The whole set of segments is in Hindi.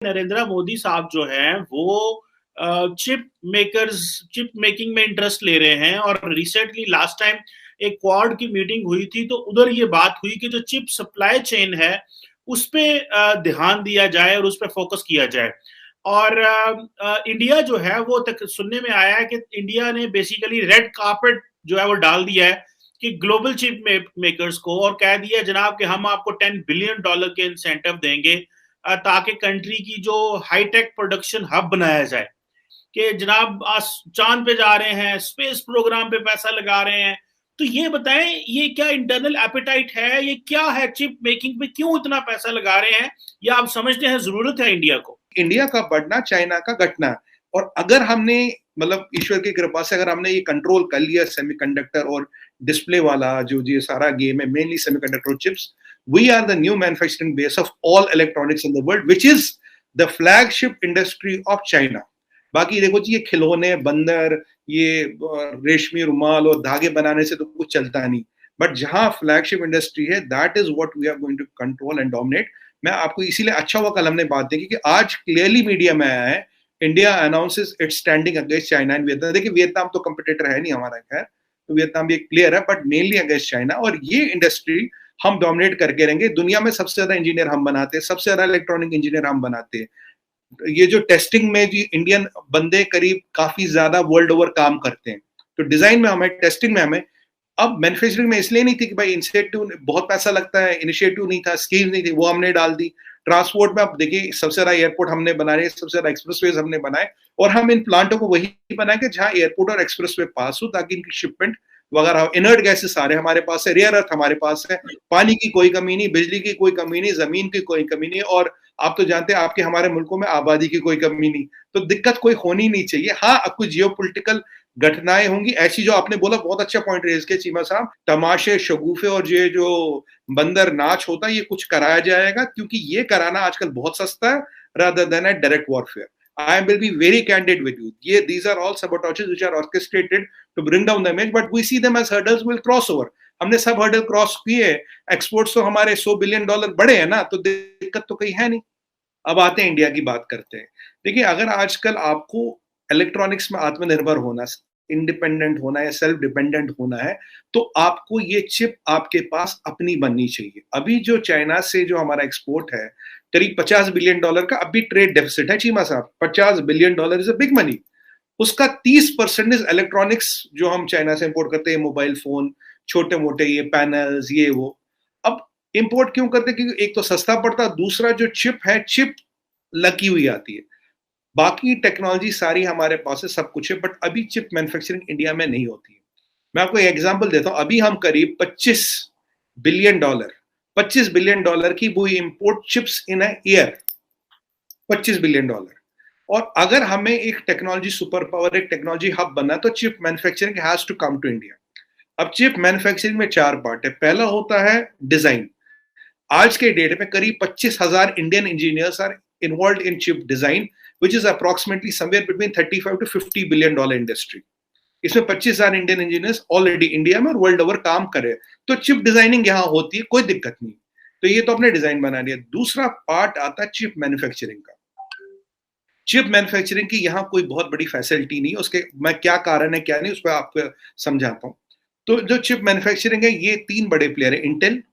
नरेंद्र मोदी साहब जो हैं वो चिप मेकिंग में इंटरेस्ट ले रहे हैं। और रिसेंटली लास्ट टाइम एक क्वाड की मीटिंग हुई थी तो उधर ये बात हुई कि जो चिप सप्लाई चेन है उस पे ध्यान दिया जाए और उस पे फोकस किया जाए। और इंडिया जो है वो तक सुनने में आया है कि इंडिया ने बेसिकली रेड कार्पेट जो है वो डाल दिया है कि ग्लोबल चिप मेकर्स को, और कह दिया जनाब कि हम आपको $10 बिलियन के इंसेंटिव देंगे ताकि कंट्री की जो हाईटेक प्रोडक्शन हब बनाया जाए। कि जनाब चांद पे जा रहे हैं, स्पेस प्रोग्राम पे पैसा लगा रहे हैं। तो ये बताएं, ये क्या इंटरनल एपेटाइट है, ये क्या है, चिप मेकिंग पे क्यों इतना पैसा लगा रहे हैं, या आप समझते हैं जरूरत है इंडिया को? इंडिया का बढ़ना चाइना का घटना। और अगर हमने मतलब ईश्वर की कृपा से अगर हमने ये कंट्रोल कर लिया सेमीकंडक्टर और डिस्प्ले वाला जो ये सारा गेम है, mainly semiconductor chips, we are the new manufacturing base of all electronics in the world, which is the flagship industry of China. बाकी देखो जी, ये खिलौने, बंदर, ये रेशमी रुमाल और धागे बनाने से तो कुछ चलता नहीं, बट जहां फ्लैगशिप इंडस्ट्री है, that is what we are going to control and dominate. मैं आपको इसीलिए अच्छा हुआ कल हमने बात देखी कि आज क्लियरली मीडिया में आया है, India announces it's standing against China and Vietnam. देखिए वियतनाम तो कंपटीटर है नहीं हमारा, खैर, तो वियतनाम भी क्लियर है, बट मेनली अगेंस्ट चाइना। और ये इंडस्ट्री हम डोमिनेट करके रहेंगे। दुनिया में सबसे ज्यादा इंजीनियर हम बनाते हैं, सबसे ज्यादा इलेक्ट्रॉनिक इंजीनियर हम बनाते हैं। ये जो टेस्टिंग में जी इंडियन बंदे करीब काफी ज्यादा वर्ल्ड ओवर काम करते हैं, तो डिजाइन में हमें, टेस्टिंग में हमें, अब मैन्युफैक्चरिंग में इसलिए नहीं थी कि भाई इंसेंटिव बहुत पैसा लगता है, इनिशिएटिव नहीं था, स्कीम नहीं थी, वो हमने डाल दी। ट्रांसपोर्ट में आप देखिए, सबसे ज्यादा एयरपोर्ट हमने बनाए, सबसे ज्यादा एक्सप्रेसवेज हमने बनाए, और हम इन प्लांटों को वही बनाए कि जहां एयरपोर्ट और एक्सप्रेसवे पास हो, ताकि इनकी शिपमेंट वगैरह, इनर्ट गैसेस सारे हमारे पास है, रेयर अर्थ हमारे पास है, पानी की कोई कमी नहीं, बिजली की कोई कमी नहीं, जमीन की कोई कमी नहीं, और आप तो जानते हैं आपके हमारे मुल्कों में आबादी की कोई कमी नहीं, तो दिक्कत कोई होनी नहीं चाहिए। हाँ, अब कुछ जियोपॉलिटिकल घटनाएं होंगी ऐसी, जो आपने बोला, बहुत अच्छा पॉइंट रेज किया चीमा साहब, तमाशे, शगुफे और ये जो बंदर नाच होता है, ये कुछ कराया जाएगा, क्योंकि ये कराना आजकल बहुत सस्ता है, rather than a direct warfare. I will be very candid with you. These are all sabotages which are orchestrated to bring down the image, but we see them as hurdles we'll cross over. हमने सब हर्डल क्रॉस किए, एक्सपोर्ट्स तो हमारे $100 बिलियन बढ़े हैं ना, तो दिक्कत तो कहीं है नहीं। अब आते हैं इंडिया की बात करते हैं। देखिए, अगर आजकल आपको इलेक्ट्रॉनिक्स में आत्मनिर्भर होना, इंडिपेंडेंट होना या सेल्फ डिपेंडेंट होना है, तो आपको ये चिप आपके पास अपनी बननी चाहिए। अभी जो चाइना से जो हमारा एक्सपोर्ट है, करीब $50 बिलियन का अभी ट्रेड डेफिसिट है चीमा साहब। $50 billion is a big money. उसका 30% इज इलेक्ट्रॉनिक्स जो हम चाइना से इंपोर्ट करते हैं, मोबाइल फोन, छोटे मोटे ये पैनल्स, ये वो। अब इंपोर्ट क्यों करते हैं? क्योंकि एक तो सस्ता पड़ता, दूसरा जो चिप है, चिप लगी हुई आती है। बाकी टेक्नोलॉजी सारी हमारे पास है, सब कुछ है, बट अभी चिप मैन्युफैक्चरिंग इंडिया में नहीं होती है। मैं आपको एक एग्जांपल देता हूं। अभी हम करीब $25 बिलियन की वो import chips in a year, $25 billion. और अगर हमें एक टेक्नोलॉजी सुपर पावर, एक टेक्नोलॉजी हब बनना, तो chip manufacturing has to come to India. अब चिप मैन्युफैक्चरिंग में 4 पार्ट है। पहला होता है डिजाइन। आज के डेट में करीब 25,000 Indian engineers are involved in chip design, which is approximately somewhere between $35 to $50 billion industry. इसमें 25,000 इंडियन इंजीनियर्स ऑलरेडी इंडिया में और वर्ल्ड ओवर काम करे, तो चिप डिजाइनिंग यहां होती है, कोई दिक्कत नहीं। तो ये तो अपने डिजाइन बना लिया। दूसरा पार्ट आता है चिप मैन्युफैक्चरिंग का। चिप मैन्युफैक्चरिंग की यहाँ कोई बहुत बड़ी फैसिलिटी नहीं, उसके मैं क्या कारण है क्या नहीं, उस पर आपको समझाता हूँ। तो जो चिप मैन्युफैक्चरिंग है, ये 3 बड़े प्लेयर है, इंटेल,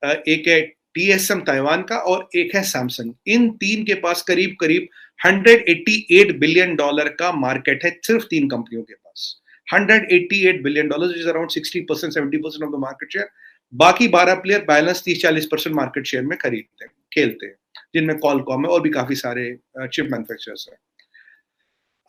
एक है TSM ताइवान का, और एक है सैमसंग। इन 3 के पास करीब करीब $188 बिलियन का मार्केट है, सिर्फ 3 कंपनियों के पास। $188 billion, is around 60% 70% of the market share. बाकी 12 प्लेयर बैलेंस 30-40% मार्केट शेयर में खरीदते हैं, खेलते हैं, जिनमें कॉलकॉम है और भी काफी सारे चिप मैन्युफैक्चरर्स हैं।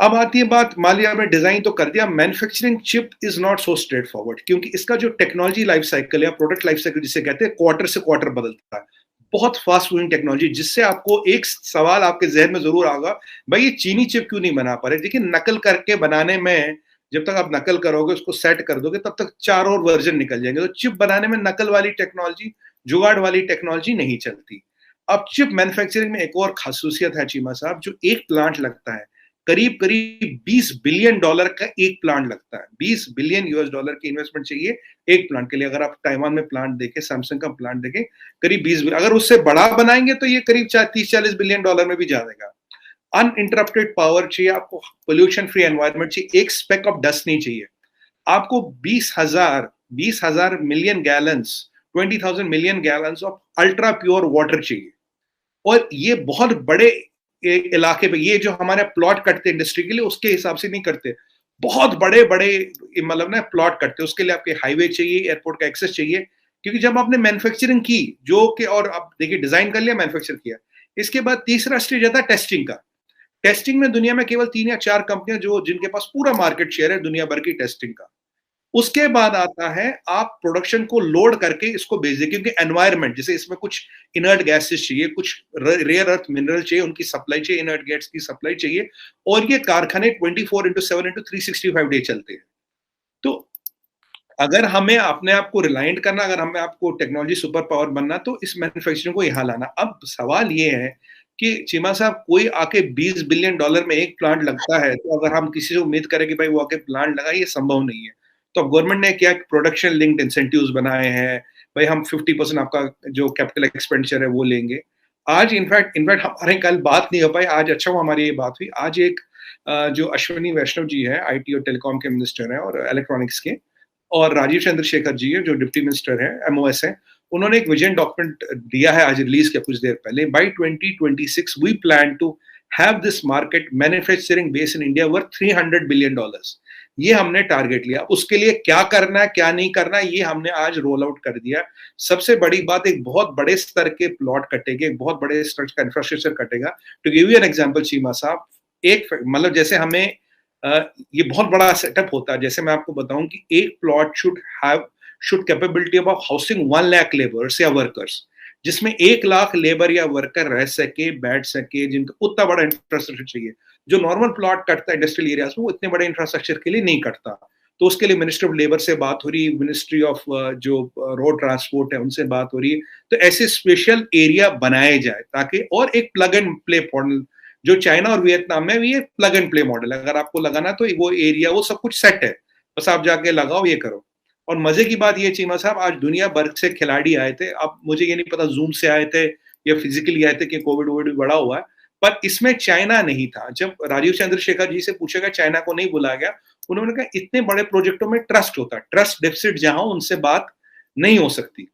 अब आती है बात, मान लिया हमने डिजाइन तो कर दिया, manufacturing chip is not so straight forward, क्योंकि इसका जो टेक्नोलॉजी लाइफ साइकिल या प्रोडक्ट लाइफ साइकिल जिसे कहते हैं, क्वार्टर से क्वार्टर बदलता है। बहुत फास्ट मूविंग टेक्नोलॉजी, जिससे आपको एक सवाल आपके जहन में जरूर आएगा, भाई ये चीनी चिप क्यों नहीं बना पा रहे? देखिए, नकल करके बनाने में, जब तक आप नकल करोगे, उसको सेट कर दोगे, तब तक 4 और वर्जन निकल जाएंगे। तो चिप बनाने में नकल वाली टेक्नोलॉजी, जुगाड़ वाली टेक्नोलॉजी नहीं चलती। अब चिप मैन्युफैक्चरिंग में एक और खासूसियत है चीमा साहब, जो एक प्लांट लगता है, करीब करीब $20 बिलियन का एक प्लांट लगता है। $20 बिलियन की इन्वेस्टमेंट चाहिए एक प्लांट के लिए। अगर आप ताइवान में प्लांट देखें, सैमसंग का प्लांट देखें, करीब 20, अगर उससे बड़ा बनाएंगे तो ये करीब 30-40 बिलियन डॉलर में भी जाएगा। अनइंटरप्टेड पावर चाहिए आपको, पोल्यूशन फ्री एनवायरनमेंट चाहिए, एक स्पेक ऑफ डस्ट नहीं चाहिए आपको। 20,000 million gallons, 20,000 million gallons of ultra pure water चाहिए। और ये बहुत बड़े इलाके पे, ये जो हमारे प्लॉट कटते इंडस्ट्री के लिए उसके हिसाब से नहीं करते, बहुत बड़े बड़े मतलब ना प्लॉट कटते, उसके लिए आपके हाईवे चाहिए, एयरपोर्ट का एक्सेस चाहिए। क्योंकि जब आपने मैन्युफैक्चरिंग की, जो कि, और आप देखिए डिजाइन कर लिया, मैन्युफैक्चर किया, इसके बाद तीसरा स्टेज आता है टेस्टिंग का। टेस्टिंग में दुनिया में केवल 3 या 4 कंपनियां जो जिनके पास पूरा मार्केट शेयर है दुनिया भर की टेस्टिंग का। उसके बाद आता है आप प्रोडक्शन को लोड करके इसको भेज दे, क्योंकि एनवायरनमेंट, जैसे इसमें कुछ इनर्ट गैसेस चाहिए, कुछ रेयर अर्थ मिनरल चाहिए, उनकी सप्लाई चाहिए, इनर्ट गैस की सप्लाई चाहिए, और ये कारखाने 24/7 डे चलते हैं। तो अगर हमें अपने आप को रिलायंट करना, अगर हमें आपको टेक्नोलॉजी सुपर पावर बनना, तो इस मैन्युफैक्चरिंग को यहाँ लाना। अब सवाल ये है कि चीमा साहब, कोई आके $20 बिलियन में एक प्लांट लगता है, तो अगर हम किसी से उम्मीद करें कि भाई वो आके प्लांट लगाए, ये संभव नहीं है। तो अब गवर्नमेंट ने क्या प्रोडक्शन लिंक्ड इंसेंटिव्स बनाए हैं, भाई हम 50% आपका जो कैपिटल एक्सपेंडिचर है वो लेंगे। आज इनफैक्ट हमारे कल बात नहीं हो पाई, आज अच्छा हुआ हमारी ये बात हुई। आज एक जो अश्विनी वैष्णव जी है, IT और टेलीकॉम के मिनिस्टर हैं और इलेक्ट्रॉनिक्स के, और राजीव चंद्रशेखर जी है जो डिप्टी मिनिस्टर है, MOS है, उन्होंने एक विजन डॉक्यूमेंट दिया है, आज रिलीज किया कुछ देर पहले। By 2026 we plan to have this market manufacturing base in India worth $300 billion. ये हमने टारगेट लिया। उसके लिए क्या करना है क्या नहीं करना है ये हमने आज रोल आउट कर दिया। सबसे बड़ी बात, एक बहुत बड़े स्तर के प्लॉट कटेंगे, एक बहुत बड़े स्तर का इंफ्रास्ट्रक्चर कटेगा। To give you an example Cheema sahab, एक मतलब जैसे हमें ये बहुत बड़ा सेटअप होता है। जैसे मैं आपको बताऊं कि एक plot should capability of housing 1 lakh labours या वर्कर्स, जिसमें 1 लाख लेबर या वर्कर रह सके, बैठ सके, जिनको उतना बड़ा इंफ्रास्ट्रक्चर चाहिए। जो नॉर्मल प्लॉट कटता है इंडस्ट्रियल एरियाज में, वो इतने बड़े इंफ्रास्ट्रक्चर के लिए नहीं कटता। तो उसके लिए मिनिस्ट्री ऑफ लेबर से बात हो रही है, मिनिस्ट्री ऑफ जो रोड ट्रांसपोर्ट है उनसे बात हो रही है। तो ऐसे स्पेशल एरिया बनाए जाए ताकि, और एक प्लग एंड प्ले मॉडल, जो चाइना और वियतनाम में भी ये प्लग एंड प्ले मॉडल है। अगर आपको लगाना तो वो एरिया, वो सब कुछ सेट है, बस आप जाके लगाओ, ये करो। और मजे की बात ये चीमा साहब, आज दुनिया भर से खिलाड़ी आए थे। अब मुझे ये नहीं पता जूम से आए थे या फिजिकली आए थे कि कोविड भी बड़ा हुआ है, पर इसमें चाइना नहीं था। जब राजीव चंद्रशेखर जी से पूछा गया, चाइना को नहीं बुलाया गया, उन्होंने कहा इतने बड़े प्रोजेक्टों में ट्रस्ट होता है, ट्रस्ट डेफिसिट जहां उनसे बात नहीं हो सकती।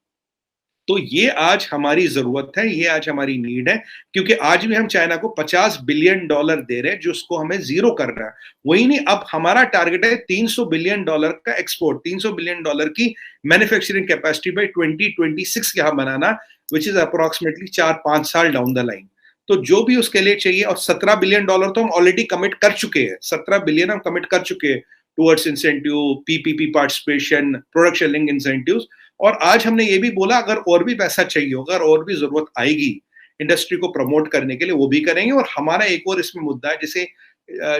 तो ये आज हमारी जरूरत है, ये आज हमारी नीड है, क्योंकि आज भी हम चाइना को $50 बिलियन दे रहे हैं, जो उसको हमें जीरो कर रहा है। वही नहीं, अब हमारा टारगेट है $300 बिलियन का एक्सपोर्ट, $300 बिलियन की मैन्युफैक्चरिंग कैपेसिटी बाय 2026 यहां बनाना, विच इज अप्रोक्सीमेटली 4-5 साल डाउन द लाइन। तो जो भी उसके लिए चाहिए, और $17 बिलियन तो हम ऑलरेडी कमिट कर चुके हैं, 17 बिलियन हम कमिट कर चुके हैं towards incentive, PPP participation, production link incentives. और आज हमने ये भी बोला अगर और भी पैसा चाहिए होगा, अगर और भी जरूरत आएगी इंडस्ट्री को प्रमोट करने के लिए, वो भी करेंगे। और हमारा एक और इसमें मुद्दा है, जैसे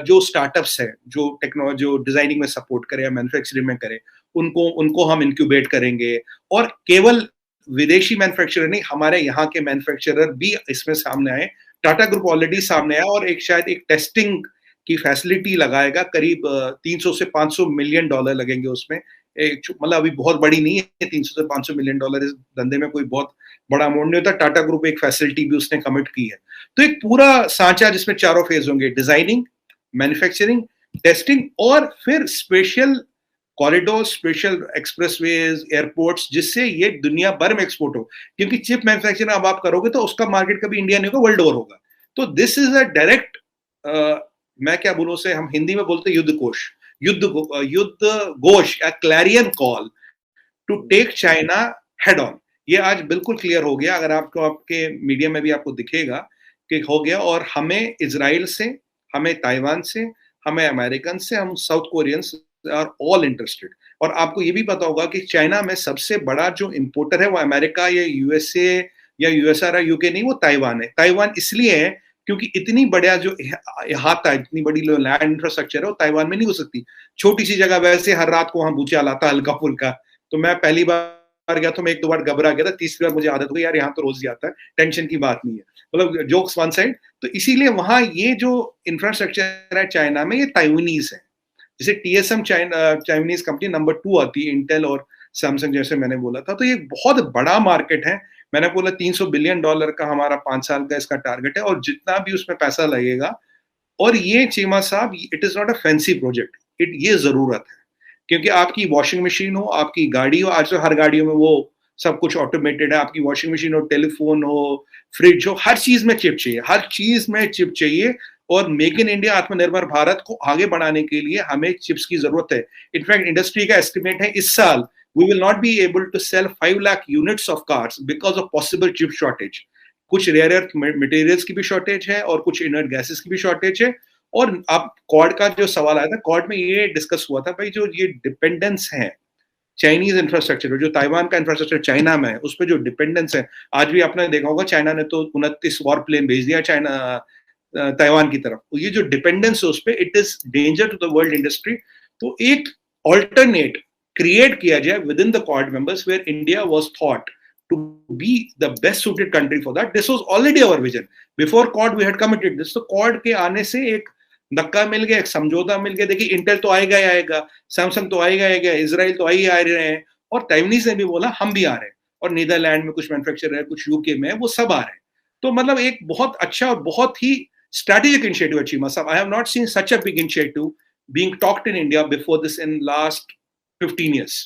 जो स्टार्टअप्स है, जो टेक्नोलॉजी, जो डिजाइनिंग में सपोर्ट करे या मैन्युफैक्चरिंग में करे, उनको हम इंक्यूबेट करेंगे। और केवल विदेशी मैन्युफैक्चरर नहीं, हमारे यहाँ के मैन्युफैक्चरर भी इसमें सामने आए। टाटा ग्रुप ऑलरेडी सामने आया और एक शायद एक टेस्टिंग की फैसिलिटी लगाएगा, करीब 300 से 500 मिलियन डॉलर लगेंगे उसमें। मतलब अभी बहुत बड़ी नहीं है, 300 से 500 मिलियन डॉलर इस धंधे में कोई बहुत बड़ा अमाउंट नहीं होता। टाटा ग्रुप एक फैसिलिटी भी उसने कमिट की है। तो एक पूरा सांचा जिसमें चारों फेज होंगे, डिजाइनिंग, मैन्युफैक्चरिंग, टेस्टिंग, और फिर special corridor, special expressways, airports, जिससे ये दुनिया भर में एक्सपोर्ट हो। क्योंकि चिप मैन्युफैक्चरिंग अब आप करोगे तो उसका मार्केट कभी इंडिया नहीं होगा, वर्ल्ड ओवर होगा। तो दिस इज अ डायरेक्ट, मैं क्या बोलूं से, हम हिंदी में बोलते युद्ध घोष, clarion call to take China head on. ये आज बिल्कुल क्लियर हो गया। अगर आपको आपके मीडिया में भी आपको दिखेगा कि हो गया। और हमें इजराइल से, हमें ताइवान से, हमें अमेरिकन से, हम South Koreans are all interested. और आपको ये भी पता होगा कि चाइना में सबसे बड़ा जो इंपोर्टर है वो अमेरिका या USA या USR या UK नहीं, वो ताइवान है। ताइवान इसलिए है क्योंकि इतनी बड़ा जो अहाता, इतनी बड़ी लैंड इंफ्रास्ट्रक्चर है, वो ताइवान में नहीं हो सकती। छोटी सी जगह, वैसे हर रात को वहां भूचाल आता हल्का फुल्का। तो मैं पहली बार बार गया तो मैं 1-2 बार घबरा गया था, तीसरी बार मुझे आदत हो गई, यार यहाँ तो रोज ही आता है, टेंशन की बात नहीं है। मतलब जोक्स वन साइड। तो इसीलिए वहां ये जो इंफ्रास्ट्रक्चर है चाइना में, ये ताइवानीज है। जैसे TSM चाइनीज कंपनी नंबर 2 आती है, इंटेल और सैमसंग जैसे मैंने बोला था। तो ये बहुत बड़ा मार्केट है। मैंने बोला $300 बिलियन का हमारा 5 साल का इसका टारगेट है, और जितना भी उसमें पैसा लगेगा, और ये चीमा साहब, it is not a fancy project, ये जरूरत है। क्योंकि आपकी वॉशिंग मशीन हो, आपकी गाड़ी हो, आज तो हर गाड़ियों में वो सब कुछ ऑटोमेटेड है, आपकी वॉशिंग मशीन हो, टेलीफोन हो, फ्रिज हो, हर चीज में चिप चाहिए, हर चीज में चिप चाहिए। और मेक इन इंडिया, आत्मनिर्भर भारत को आगे बढ़ाने के लिए हमें चिप्स की जरूरत है। इनफैक्ट इंडस्ट्री का एस्टिमेट है, इस साल we will not be able to sell 5 lakh units of cars because of possible chip shortage. कुछ रेयर अर्थ मटेरियल्स की भी शॉर्टेज है, और कुछ इनर्ट गैसेस की भी शॉर्टेज है। और अब क्वाड का जो सवाल आया था, क्वाड में ये डिस्कस हुआ था, भाई जो ये डिपेंडेंस है चाइनीज इंफ्रास्ट्रक्चर, जो ताइवान का इंफ्रास्ट्रक्चर चाइना में है, उस पर जो डिपेंडेंस है, आज भी आपने देखा होगा चाइना ने तो 29 वॉर प्लेन भेज दिया चाइना ताइवान की तरफ। ये जो डिपेंडेंस है उस पर, it is danger to the world industry. तो एक ऑल्टरनेट क्रिएट किया जाए with in the Quad members, where India was thought to be the best suited country for that. This was already our vision. Before Quad, we had committed this. तो Quad के आने से एक धक्का मिल गया, एक समझौता मिल गया। देखिए, इंटेल तो आएगा ही आएगा, सैमसंग तो आएगा आएगा, इजराइल तो आ रहे हैं, और ताइवानीज ने भी बोला हम भी आ रहे हैं, और नीदरलैंड में कुछ मैन्युफैक्चरर है, कुछ यूके में, वो सब आ रहे हैं। तो मतलब एक बहुत अच्छा और बहुत ही strategic initiative, Chima Sahab. I have not seen such a big initiative being talked in India before this in last 15 years.